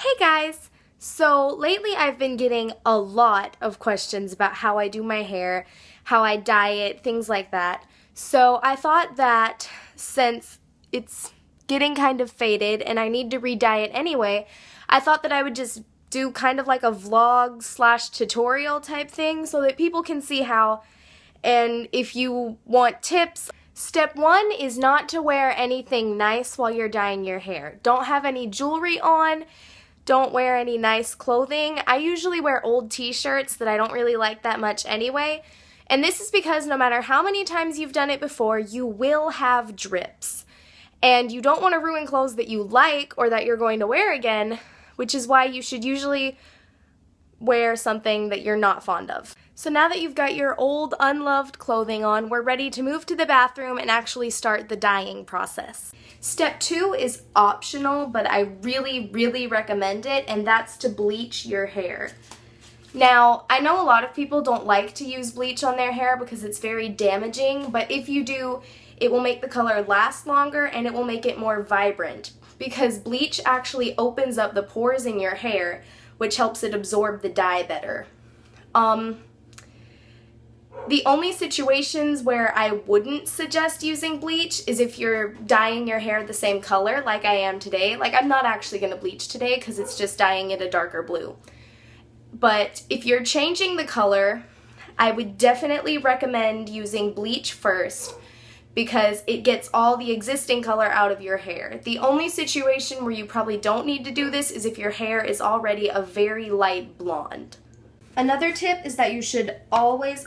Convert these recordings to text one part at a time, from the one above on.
Hey guys! So lately I've been getting a lot of questions about how I do my hair, how I dye it, things like that. So I thought that since it's getting kind of faded and I need to re-dye it anyway, I thought that I would just do kind of like a vlog slash tutorial type thing so that people can see how. And if you want tips, step one is not to wear anything nice while you're dyeing your hair. Don't have any jewelry on. Don't wear any nice clothing. I usually wear old t-shirts that I don't really like that much anyway. And this is because no matter how many times you've done it before, you will have drips. And you don't want to ruin clothes that you like or that you're going to wear again, which is why you should usually wear something that you're not fond of. So now that you've got your old, unloved clothing on, we're ready to move to the bathroom and actually start the dyeing process. Step two is optional, but I really recommend it, and that's to bleach your hair. Now, I know a lot of people don't like to use bleach on their hair because it's very damaging, but if you do, it will make the color last longer and it will make it more vibrant because bleach actually opens up the pores in your hair, which helps it absorb the dye better. The only situations where I wouldn't suggest using bleach is if you're dyeing your hair the same color like I am today. Like, I'm not actually going to bleach today because it's just dyeing it a darker blue. But if you're changing the color, I would definitely recommend using bleach first because it gets all the existing color out of your hair. The only situation where you probably don't need to do this is if your hair is already a very light blonde. Another tip is that you should always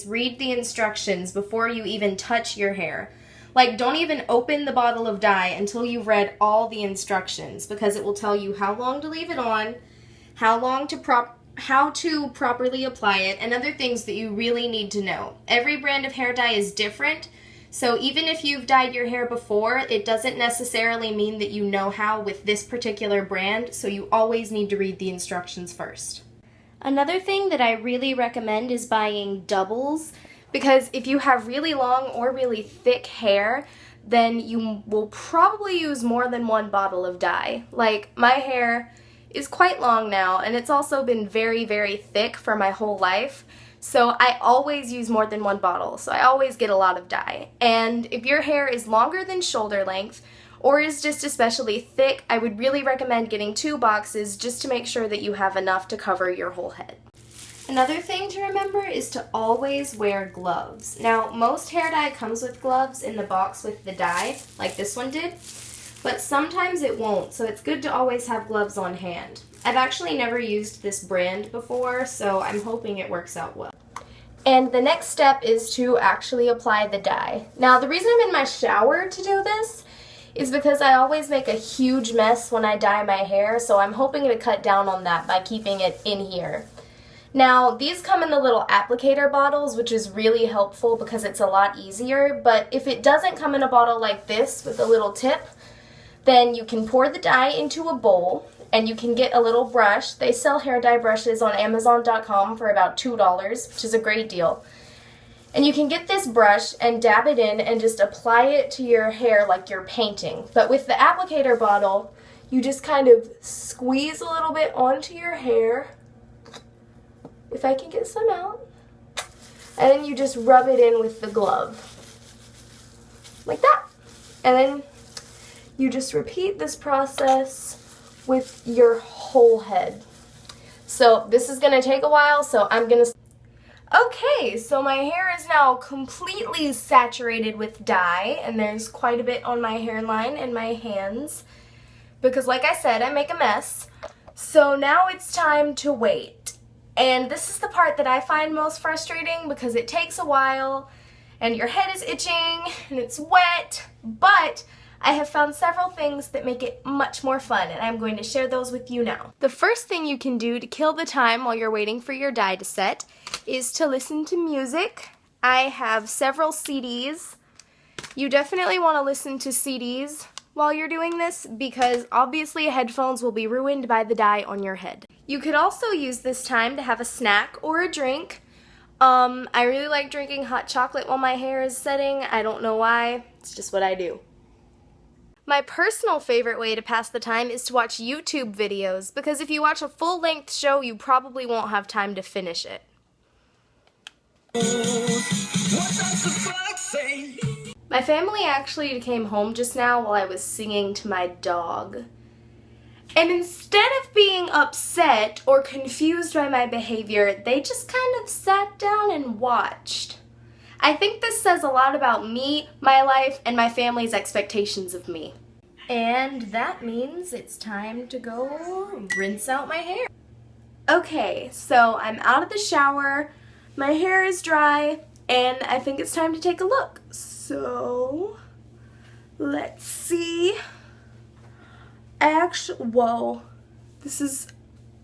read the instructions before you even touch your hair. Like, don't even open the bottle of dye until you've read all the instructions because it will tell you how long to leave it on, how to properly apply it, and other things that you really need to know. Every brand of hair dye is different, so even if you've dyed your hair before, it doesn't necessarily mean that you know how with this particular brand, so you always need to read the instructions first. Another thing that I really recommend is buying doubles, because if you have really long or really thick hair, then you will probably use more than one bottle of dye. Like, my hair is quite long now, and it's also been very thick for my whole life. So I always use more than one bottle, so I always get a lot of dye. And if your hair is longer than shoulder length, or is just especially thick, I would really recommend getting 2 boxes just to make sure that you have enough to cover your whole head. Another thing to remember is to always wear gloves. Now, most hair dye comes with gloves in the box with the dye, like this one did, but sometimes it won't, so it's good to always have gloves on hand. I've actually never used this brand before, so I'm hoping it works out well. And the next step is to actually apply the dye. Now, the reason I'm in my shower to do this is because I always make a huge mess when I dye my hair, so I'm hoping to cut down on that by keeping it in here. Now, these come in the little applicator bottles, which is really helpful because it's a lot easier, but if it doesn't come in a bottle like this with a little tip, then you can pour the dye into a bowl, and you can get a little brush. They sell hair dye brushes on Amazon.com for about $2, which is a great deal. And you can get this brush and dab it in and just apply it to your hair like you're painting. But with the applicator bottle, you just kind of squeeze a little bit onto your hair, if I can get some out, and then you just rub it in with the glove, like that. And then you just repeat this process with your whole head. So this is going to take a while, so I'm going to... Okay, so my hair is now completely saturated with dye, and there's quite a bit on my hairline and my hands, because like I said, I make a mess. So now it's time to wait. And this is the part that I find most frustrating because it takes a while, and your head is itching, and it's wet, but I have found several things that make it much more fun, and I'm going to share those with you now. The first thing you can do to kill the time while you're waiting for your dye to set is to listen to music. I have several CDs. You definitely want to listen to CDs while you're doing this because obviously headphones will be ruined by the dye on your head. You could also use this time to have a snack or a drink. I really like drinking hot chocolate while my hair is setting. I don't know why. It's just what I do. My personal favorite way to pass the time is to watch YouTube videos, because if you watch a full-length show, you probably won't have time to finish it. My family actually came home just now while I was singing to my dog. And instead of being upset or confused by my behavior, they just kind of sat down and watched. I think this says a lot about me, my life, and my family's expectations of me. And that means it's time to go rinse out my hair. Okay, so I'm out of the shower, my hair is dry, and I think it's time to take a look. So, let's see. Whoa.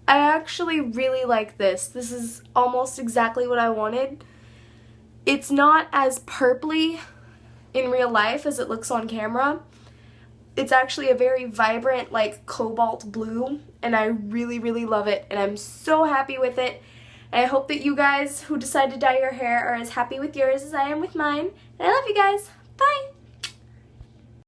I actually really like this. This is almost exactly what I wanted. It's not as purpley in real life as it looks on camera. It's actually a very vibrant, like, cobalt blue, and I really, really love it, and I'm so happy with it. And I hope that you guys who decide to dye your hair are as happy with yours as I am with mine. And I love you guys. Bye!